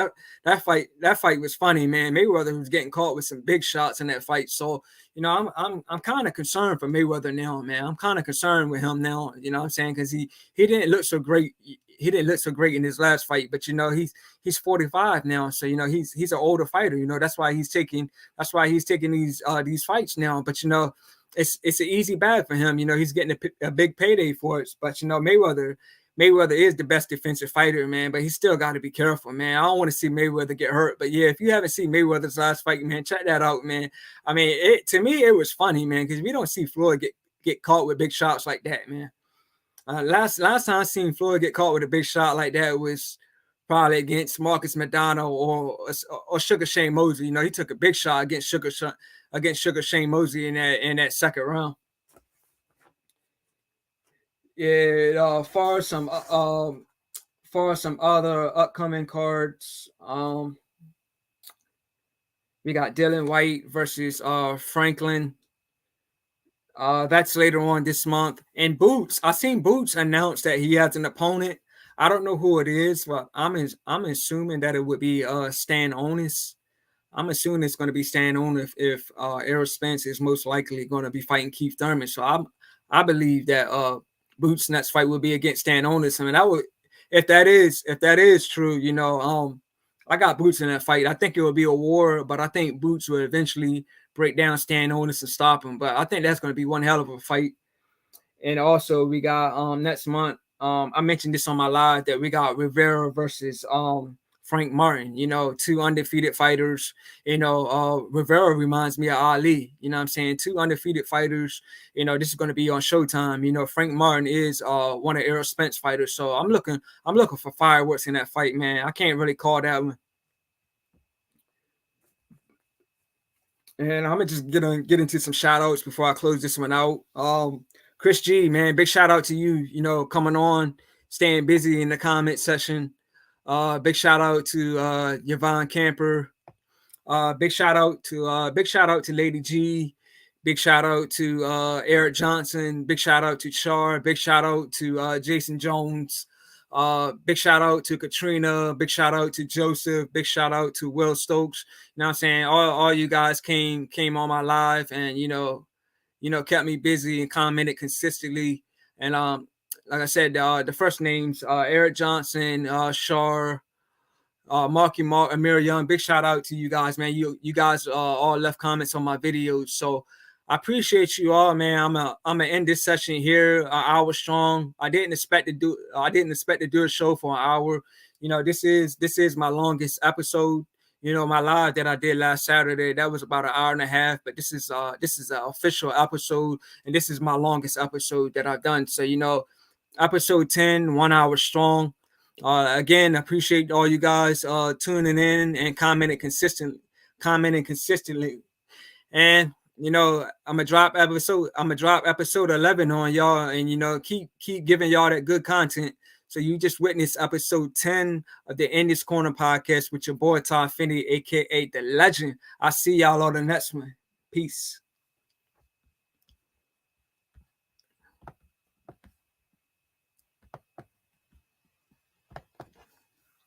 That fight was funny, man. Mayweather was getting caught with some big shots in that fight. So, I'm kind of concerned for Mayweather now, man. I'm kind of concerned with him now, you know what I'm saying? Because he didn't look so great. He didn't look so great in his last fight, but he's 45 now, so he's an older fighter. That's why he's taking these fights now. But it's an easy bag for him. He's getting a big payday for it. But Mayweather is the best defensive fighter, man. But he's still got to be careful, man. I don't want to see Mayweather get hurt. But yeah, if you haven't seen Mayweather's last fight, man, check that out, man. I mean, to me it was funny, man, because we don't see Floyd get caught with big shots like that, man. Last time I seen Floyd get caught with a big shot like that was probably against Marcus Madonna or Sugar Shane Mosley. He took a big shot against Sugar Shane Mosley in that second round. Yeah, far as some other upcoming cards, we got Dylan White versus Franklin. That's later on this month. And Boots, I seen Boots announce that he has an opponent. I don't know who it is, but I'm assuming that it would be Stan Onis. I'm assuming it's going to be Stan Onis if Errol Spence is most likely going to be fighting Keith Thurman. So I believe that Boots' next fight will be against Stan Onis. I mean, if that is true, I got Boots in that fight. I think it will be a war, but I think Boots will eventually break down Stan Onis and stop him. But I think that's going to be one hell of a fight. And also we got next month, I mentioned this on my live, that we got Rivera versus Frank Martin, you know, two undefeated fighters. You know, Rivera reminds me of Ali. You know what I'm saying? Two undefeated fighters. You know, this is going to be on Showtime. You know, Frank Martin is one of Errol Spence's fighters. So I'm looking for fireworks in that fight, man. I can't really call that one. And I'm gonna just get into some shout outs before I close this one out. Chris G, man, big shout out to you, you know, coming on, staying busy in the comment section. Big shout out to Yvonne Camper. Big shout out to Lady G. Big shout out to Eric Johnson. Big shout out to Char. Big shout out to Jason Jones. Big shout out to Katrina. Big shout out to Joseph. Big shout out to Will Stokes. You know what I'm saying? All you guys came on my live and kept me busy and commented consistently. And like I said, the first names Eric Johnson, Shar, Marky Mark, Amir Young. Big shout out to you guys, man. You guys all left comments on my videos, so I appreciate you all, man. I'm gonna end this session here, an hour strong. I didn't expect to do a show for an hour. You know, this is my longest episode. You know, my live that I did last Saturday, that was about an hour and a half, but this is an official episode, and this is my longest episode that I've done. So, you know, episode 10, 1 hour strong. Again, I appreciate all you guys tuning in and commenting consistently. And you know, I'm gonna drop episode 11 on y'all, and you know, keep giving y'all that good content. So you just witnessed episode 10 of the In This Corner podcast with your boy Todd Finney, aka the Legend. I see y'all on the next one. Peace.